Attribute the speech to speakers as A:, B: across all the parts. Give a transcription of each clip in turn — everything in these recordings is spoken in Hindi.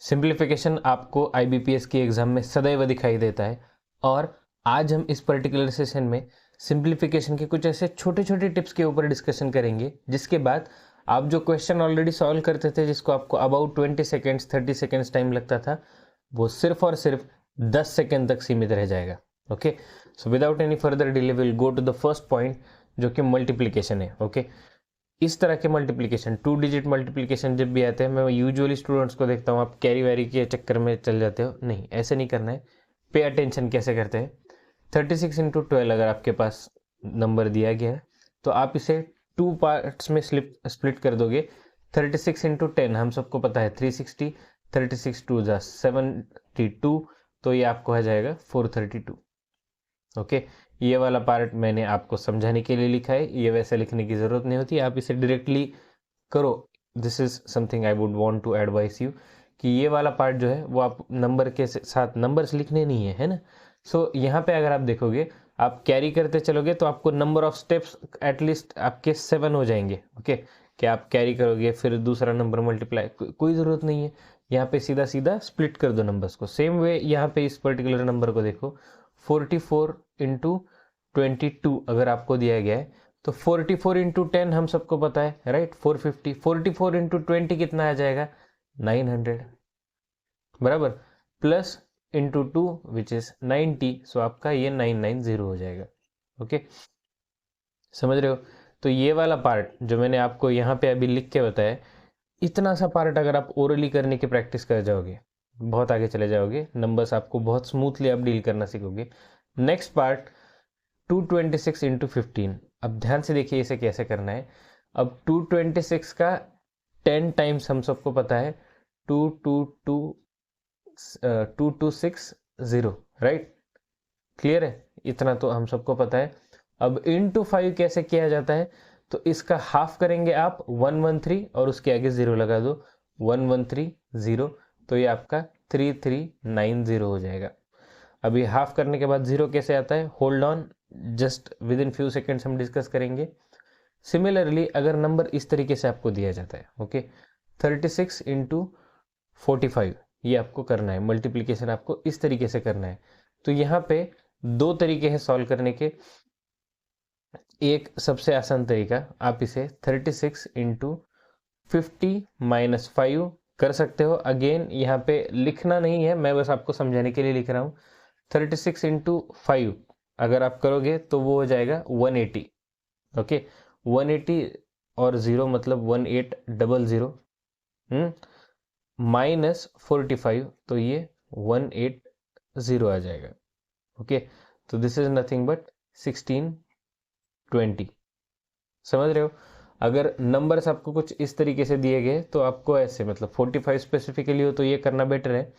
A: सिंप्लीफिकेशन आपको IBPS की एग्जाम में सदैव दिखाई देता है और आज हम इस पर्टिकुलर सेशन में सिंप्लीफिकेशन के कुछ ऐसे छोटे छोटे टिप्स के ऊपर डिस्कशन करेंगे, जिसके बाद आप जो क्वेश्चन ऑलरेडी सॉल्व करते थे जिसको आपको अबाउट 20 सेकेंड्स 30 सेकेंड्स टाइम लगता था, वो सिर्फ और सिर्फ 10 सेकेंड तक सीमित रह जाएगा। Okay, so without any further delay will go to the first point, जो कि मल्टीप्लीकेशन है। ओके, इस तरह के मल्टीप्लिकेशन, 2 डिजिट मल्टीप्लिकेशन जब भी आते हैं, मैं यूजुअली स्टूडेंट्स को देखता हूँ आप कैरी वैरी के चक्कर में चल जाते हो। नहीं, ऐसे नहीं करना है। पे अटेंशन कैसे करते हैं। 36 इंटू 12 अगर आपके पास नंबर दिया गया है तो आप इसे 2 पार्ट्स में स्प्लिट कर दोगे। 36 इंटू 10 हम सबको पता है 360, 36 2 जा 72, तो ये आपको आ जाएगा 432। ओके, ये वाला पार्ट मैंने आपको समझाने के लिए लिखा है, ये वैसे लिखने की ज़रूरत नहीं होती, आप इसे डायरेक्टली करो। This is something I would want to advise you कि ये वाला पार्ट जो है वो आप नंबर के साथ नंबर्स लिखने नहीं है ना। सो यहाँ पे अगर आप देखोगे, आप कैरी करते चलोगे तो आपको नंबर ऑफ स्टेप्स एटलीस्ट आपके 7 हो जाएंगे। ओके, कि आप कैरी करोगे फिर दूसरा नंबर मल्टीप्लाई, कोई ज़रूरत नहीं है। यहाँ पे सीधा सीधा स्प्लिट कर दो नंबर्स को। सेम वे यहाँ पे इस पर्टिकुलर नंबर को देखो, 44 इंटू 22 अगर आपको दिया गया है तो 44 इंटू 10 हम सबको पता है, राइट, 450। 44 इंटू 20 कितना आ जाएगा, 900, बराबर, प्लस इंटू 2 विच इज 90, सो आपका ये 990 हो जाएगा। ओके, समझ रहे हो। तो ये वाला पार्ट जो मैंने आपको यहाँ पे अभी लिख के बताया, इतना सा पार्ट अगर आप ओरली करने की प्रैक्टिस कर जाओगे, बहुत आगे चले जाओगे, नंबर्स आपको बहुत स्मूथली आप डील करना सीखोगे। Next part 226 into 15। अब ध्यान से देखिए इसे कैसे करना है। अब 226 का 10 टाइम्स हम सबको पता है 2260, राइट, क्लियर है, इतना तो हम सबको पता है। अब इंटू 5 कैसे किया जाता है, तो इसका हाफ करेंगे आप 113 और उसके आगे 0 लगा दो, 1130, तो ये आपका 3390 हो जाएगा। अभी हाफ करने के बाद 0 कैसे आता है, hold on, just with in few seconds हम डिस्कस करेंगे। सिमिलरली अगर नंबर इस तरीके से आपको दिया जाता है, ओके, 36 इंटू 45, ये आपको करना है, मल्टीप्लीकेशन आपको इस तरीके से करना है। तो यहाँ पे 2 तरीके हैं सॉल्व करने के। एक सबसे आसान तरीका, आप इसे 36 इंटू 50 माइनस 5 कर सकते हो। अगेन यहाँ पे लिखना नहीं है, मैं बस आपको समझाने के लिए लिख रहा हूँ। 36 इंटू 5 अगर आप करोगे तो वो हो जाएगा 180। ओके, 180 और 0 मतलब 1800, माइनस 45, तो ये 180 आ जाएगा। ओके, तो दिस इज नथिंग बट 1620। समझ रहे हो। अगर नंबर्स आपको कुछ इस तरीके से दिए गए तो आपको ऐसे, मतलब 45 स्पेसिफिकली हो तो ये करना बेटर है।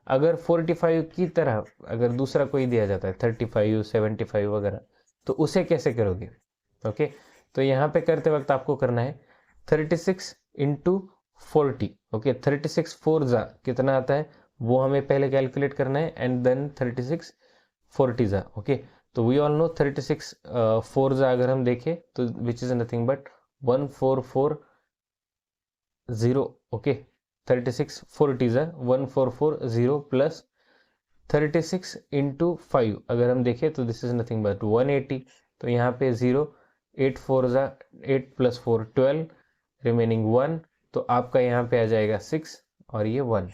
A: अगर 45 की तरह अगर दूसरा कोई दिया जाता है 35 75 वगैरह, तो उसे कैसे करोगे। ओके, तो यहाँ पे करते वक्त आपको करना है 36 इंटू 40। ओके, 36 4 जा कितना आता है वो हमें पहले कैलकुलेट करना है, एंड देन 36 40 जा। ओके, तो वी ऑल नो 36 4 जा अगर हम देखें तो which is nothing but 1440। Okay, 36 40 जा 1440 प्लस 36 इंटू 5 अगर हम देखें तो दिस इज नथिंग बट 180। तो यहाँ पे 0, 8 4 जा 8 प्लस 4 12, रिमेनिंग 1, तो आपका यहाँ पे आ जाएगा 6 और ये 1।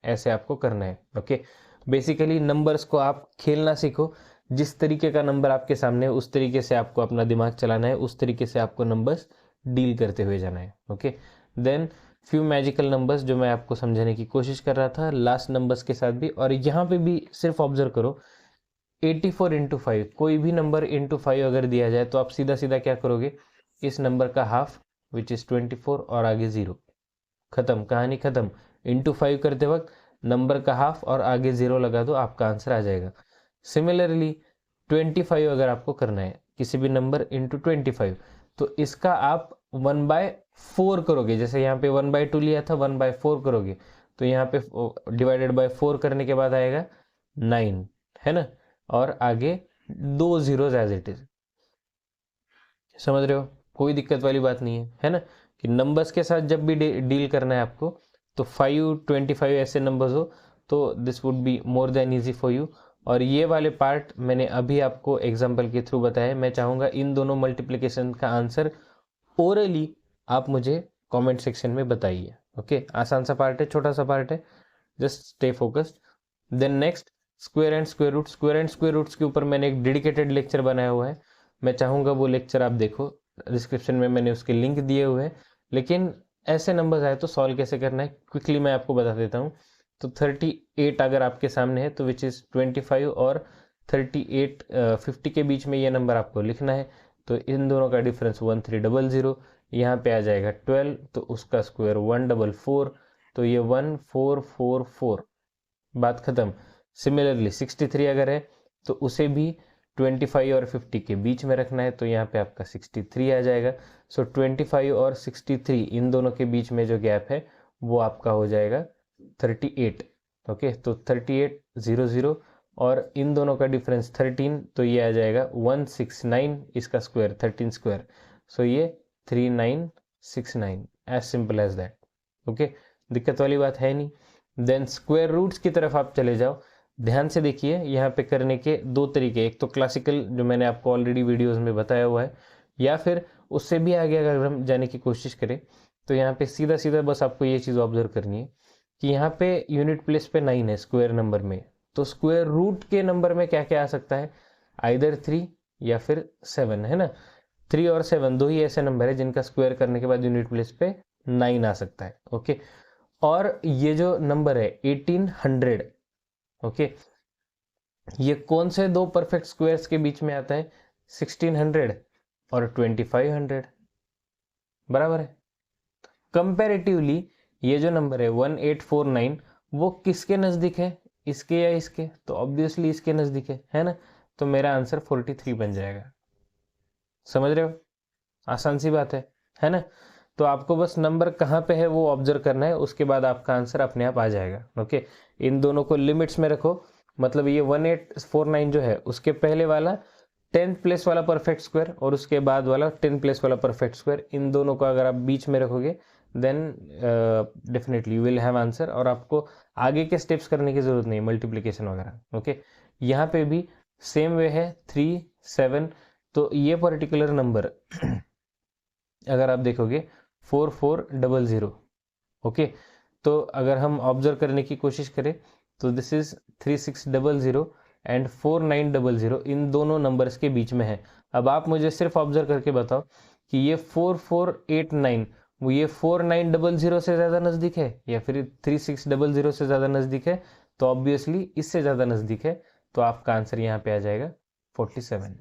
A: ऐसे आपको करना है। ओके, बेसिकली नंबर्स को आप खेलना सीखो। जिस तरीके का नंबर आपके सामने है उस तरीके से आपको अपना दिमाग चलाना है, उस तरीके से आपको नंबर्स डील करते हुए जाना है। Okay, then few magical numbers जो मैं आपको समझाने की कोशिश कर रहा था लास्ट नंबर्स के साथ भी, और यहाँ पे भी सिर्फ ऑब्जर्व करो 84 इंटू 5, कोई भी नंबर इंटू 5 अगर दिया जाए तो आप सीधा सीधा क्या करोगे, इस नंबर का हाफ विच इज 24 और आगे 0, खत्म, कहानी खत्म। इंटू 5 करते वक्त नंबर का हाफ और आगे 0 लगा दो, आपका आंसर आ जाएगा। सिमिलरली 25 अगर आपको करना है किसी भी नंबर इंटू 25, तो इसका आप 1/4 करोगे। जैसे यहाँ पे 1/2 लिया था, 1/4 करोगे, तो यहाँ पे डिवाइडेड बाय 4 करने के बाद आएगा 9, है ना, और आगे 2 zeros एज इट इज। समझ रहे हो, कोई दिक्कत वाली बात नहीं है, है ना, कि नंबर्स के साथ जब भी डील करना है आपको तो 5, 25 ऐसे नंबर्स हो तो this would be more than easy for you. और ये वाले पार्ट मैंने अभी आपको एग्जाम्पल के थ्रू बताया। मैं चाहूँगा इन दोनों मल्टीप्लिकेशन का आंसर ओरली आप मुझे कमेंट सेक्शन में बताइए। ओके, आसान सा पार्ट है, छोटा सा पार्ट है, just stay focused. Then next, square and square root. Square and square roots के ऊपर मैंने एक डेडिकेटेड लेक्चर बनाया हुआ है, मैं चाहूँगा वो लेक्चर आप देखो, डिस्क्रिप्शन में मैंने उसके लिंक दिए हुए हैं। लेकिन ऐसे नंबर्स आए तो सॉल्व कैसे करना है क्विकली मैं आपको बता देता हूँ। तो 38 अगर आपके सामने है तो विच इज़ 25 और 38 50 के बीच में ये नंबर आपको लिखना है। तो इन दोनों का डिफरेंस 1300, यहाँ पे आ जाएगा 12, तो उसका स्क्वायर 144, तो ये 1444, बात खत्म। सिमिलरली 63 अगर है तो उसे भी 25 और 50 के बीच में रखना है, तो यहाँ पे आपका 63 आ जाएगा। सो 25 और 63 इन दोनों के बीच में जो गैप है वो आपका हो जाएगा 38। ओके, तो 3800 और इन दोनों का डिफरेंस 13, तो ये आ जाएगा 169, इसका स्क्वायर 13 स्क्वायर, सो ये 3969, as simple as that. Okay, दिक्कत वाली बात है नहीं। देन स्क्वायर रूट्स की तरफ आप चले जाओ, ध्यान से देखिए यहाँ पे करने के दो तरीके, एक तो क्लासिकल जो मैंने आपको ऑलरेडी वीडियोस में बताया हुआ है, या फिर उससे भी आगे अगर हम जाने की कोशिश करें तो यहाँ पे सीधा सीधा बस आपको ये चीज़ ऑब्जर्व करनी है कि यहाँ पे यूनिट प्लेस पे 9 है स्क्वायर नंबर में, तो स्क्वायर रूट के नंबर में क्या क्या आ सकता है, आइदर 3 या फिर 7, है ना। 3 और 7 दो ही ऐसे नंबर है जिनका स्क्वायर करने के बाद यूनिट प्लेस पे 9 आ सकता है। ओके, और ये जो नंबर है 1800, ओके, ये कौन से दो परफेक्ट स्क्वायर्स के बीच में आता है, 1600 और 2500, बराबर है। कंपैरेटिवली ये जो नंबर है 1849 वो किसके नज़दीक है, इसके या इसके, तो ऑब्वियसली इसके नज़दीक है ना। तो मेरा आंसर 43 बन जाएगा। समझ रहे हो, आसान सी बात है ना। तो आपको बस नंबर कहाँ पे है वो ऑब्जर्व करना है, उसके बाद आपका आंसर अपने आप आ जाएगा। ओके, इन दोनों को लिमिट्स में रखो, मतलब ये 1849 जो है उसके पहले वाला 10th प्लेस वाला परफेक्ट स्क्वायर और उसके बाद वाला 10th प्लेस वाला परफेक्ट स्क्वायर, इन दोनों को अगर आप बीच में रखोगे then definitely you will have answer, और आपको आगे के स्टेप्स करने की जरूरत नहीं, मल्टीप्लिकेशन वगैरह। ओके, यहाँ पे भी सेम वे है 3, 7, तो ये पर्टिकुलर नंबर अगर आप देखोगे 4400, ओके, तो अगर हम ऑब्जर्व करने की कोशिश करें तो दिस इज 3600 एंड 4900, इन दोनों नंबर्स के बीच में है। अब आप मुझे सिर्फ ऑब्जर्व करके बताओ कि ये 4489 वो ये 4900 से ज़्यादा नज़दीक है या फिर 3600 से ज़्यादा नज़दीक है, तो ऑब्वियसली इससे ज़्यादा नज़दीक है, तो आपका आंसर यहाँ पे आ जाएगा 47।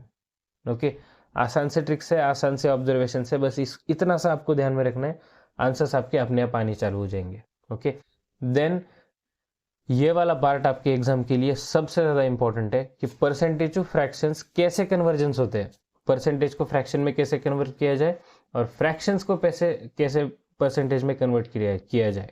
A: ओके, आसान से ट्रिक्स है, आसान से ऑब्जर्वेशन से, बस इतना सा आपको ध्यान में रखना है, आंसर्स आपके अपने आप आने चालू हो जाएंगे। ओके, देन ये वाला पार्ट आपके एग्जाम के लिए सबसे ज़्यादा इंपॉर्टेंट है कि परसेंटेज टू फ्रैक्शंस कैसे कन्वर्जेंस होते हैं, परसेंटेज को फ्रैक्शन में कैसे कन्वर्ट किया जाए और फ्रैक्शंस को कैसे परसेंटेज में कन्वर्ट किया जाए।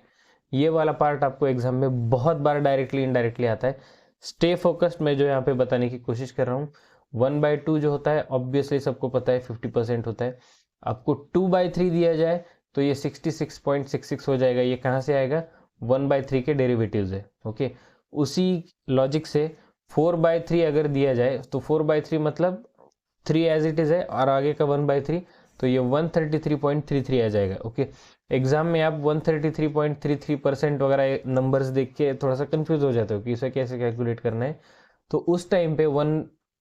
A: ये वाला पार्ट आपको एग्जाम में बहुत बार डायरेक्टली इनडायरेक्टली आता है। स्टे फोकस्ड, मैं जो यहाँ पे बताने की कोशिश कर रहा हूँ, 1/2 जो होता है ऑब्वियसली सबको पता है 50% होता है। आपको 2/3 दिया जाए तो ये 66.66 हो जाएगा। ये कहाँ से आएगा, 1/3 के डेरिवेटिव्स है। ओके, उसी लॉजिक से 4/3 अगर दिया जाए तो 4/3 मतलब 3 एज इट इज है और आगे का 1/3, तो ये 133.33 आ जाएगा। ओके, एग्जाम में आप 133.33% वगैरह नंबर्स देख के थोड़ा सा कंफ्यूज हो जाते हो कि इसे कैसे कैलकुलेट करना है, तो उस टाइम पे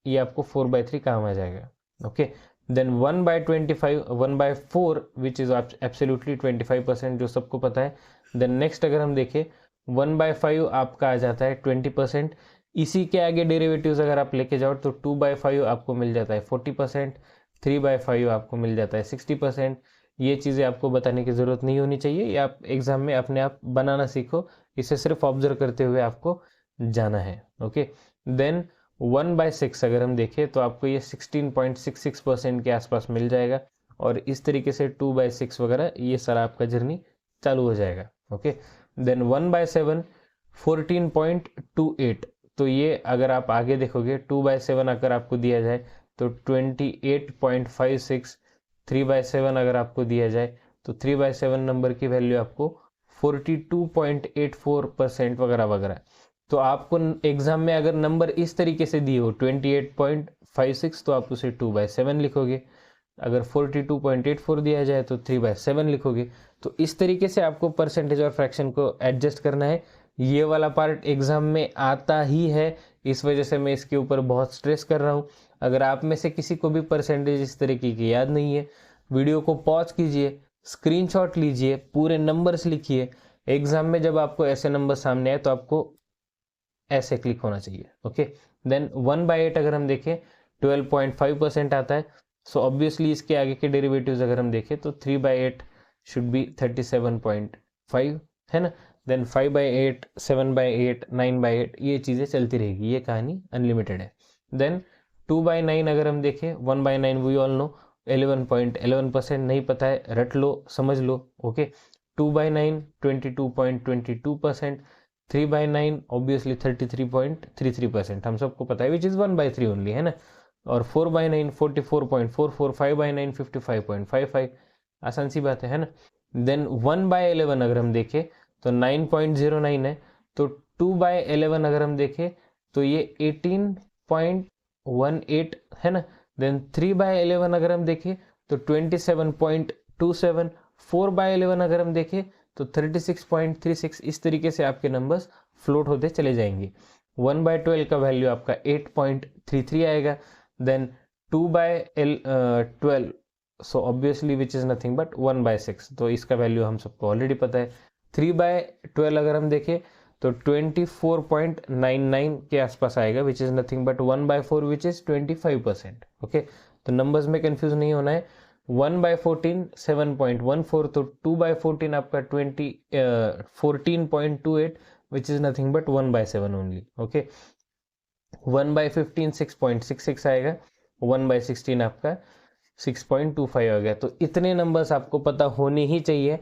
A: ये आपको 4/3 काम आ जाएगा। Okay, then 1/25, 1/4 which is absolutely 25% जो सबको पता है। देन नेक्स्ट अगर हम देखें 1/5 आपका आ जाता है 20%, इसी के आगे डेरिवेटिव्स अगर आप लेके जाओ तो 2/5 आपको मिल जाता है 40%, 3/5 आपको मिल जाता है 60%। ये चीज़ें आपको बताने की ज़रूरत नहीं होनी चाहिए, ये आप एग्जाम में अपने आप बनाना सीखो, इसे सिर्फ ऑब्जर्व करते हुए आपको जाना है। ओके, देन 1/6 अगर हम देखें तो आपको ये 16.66% के आसपास मिल जाएगा, और इस तरीके से 2/6 वगैरह ये सारा आपका जर्नी चालू हो जाएगा। ओके, देन 1/7 14.28, तो ये अगर आप आगे देखोगे 2/7 अगर आपको दिया जाए तो 28.56, 3/7 अगर आपको दिया जाए तो 3/7 नंबर की वैल्यू आपको 42.84% वगैरह वगैरह। तो आपको एग्जाम में अगर नंबर इस तरीके से दिए हो 28.56 तो आप उसे 2/7 लिखोगे, अगर 42.84 दिया जाए तो 3/7 लिखोगे। तो इस तरीके से आपको परसेंटेज और फ्रैक्शन को एडजस्ट करना है। ये वाला पार्ट एग्जाम में आता ही है, इस वजह से मैं इसके ऊपर बहुत स्ट्रेस कर रहा हूँ। अगर आप में से किसी को भी परसेंटेज इस तरीके की याद नहीं है, वीडियो को पॉज कीजिए, स्क्रीनशॉट लीजिए, पूरे नंबर्स लिखिए। एग्जाम में जब आपको ऐसे नंबर सामने आए तो आपको ऐसे क्लिक होना चाहिए। ओके, देन 1/8 अगर हम देखें 12.5% आता है। सो ऑब्वियसली इसके आगे के डेरिवेटिव्स अगर हम देखें तो 3/8 शुड बी 37.5 है ना। देन 5/8, 7/8, 9/8 ये चीज़ें चलती रहेगी, ये कहानी अनलिमिटेड है। देन 2/9 अगर हम देखें, 1/9 वी ऑल नो 11.11%, नहीं पता है रट लो, समझ लो। ओके, 2/9 22.22%, 3/9 ऑब्वियसली 33.33%, हम सबको पता है, विच इज़ 1/3 ओनली, है ना। और 4/9 44.44, 5/9 55.55, आसान सी बात है ना। देन 1/11 अगर हम देखें तो 9.09 है। तो 2/11 अगर हम देखें तो ये 18.18 है ना। देन 3/11 अगर हम देखें तो 27.27, 4/11 अगर हम देखें तो 36.36। इस तरीके से आपके नंबर्स फ्लोट होते चले जाएंगे। 1/12 का वैल्यू आपका 8.33 आएगा। Then 2/12 so obviously which is nothing but 1/6, तो इसका वैल्यू हम सबको ऑलरेडी पता है। 3/12 अगर हम देखें तो 24.99 के आसपास आएगा, विच is nothing but 1/4 which is 25%। Okay, तो नंबर्स में कंफ्यूज नहीं होना है। 1/14 7.14, तो 2/14 आपका 14.28 विच is nothing but 1/7 only. Okay, 1/15 6.66 आएगा, 1/16 आपका 6.25 आ गया। तो इतने नंबर्स आपको पता होने ही चाहिए।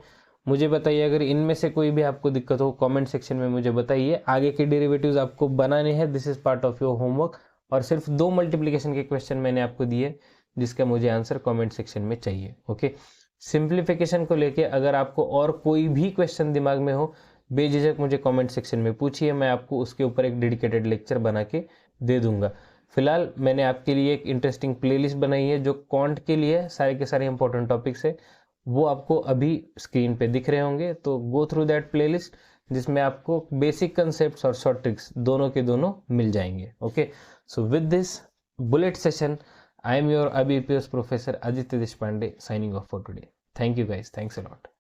A: मुझे बताइए अगर इनमें से कोई भी आपको दिक्कत हो, कमेंट सेक्शन में मुझे बताइए। आगे के डेरिवेटिव्स आपको बनाने हैं, this is part of your homework. और सिर्फ 2 मल्टीप्लिकेशन के क्वेश्चन मैंने आपको दिए जिसका मुझे आंसर कमेंट सेक्शन में चाहिए। ओके, सिंप्लीफिकेशन को लेके अगर आपको और कोई भी क्वेश्चन दिमाग में हो, बेझिझक मुझे कमेंट सेक्शन में पूछिए, मैं आपको उसके ऊपर एक डेडिकेटेड लेक्चर बना के दे दूंगा। फिलहाल मैंने आपके लिए एक इंटरेस्टिंग प्लेलिस्ट बनाई है जो क्वांट के लिए सारे के सारे इंपॉर्टेंट टॉपिक्स है, वो आपको अभी स्क्रीन पे दिख रहे होंगे। तो गो थ्रू दैट प्लेलिस्ट, जिसमें आपको बेसिक कंसेप्ट्स और शॉर्ट ट्रिक्स दोनों के दोनों मिल जाएंगे। Okay, so with this bullet session, I am your IBPS professor Aditya Deshpande signing off for today. Thank you guys. Thanks a lot.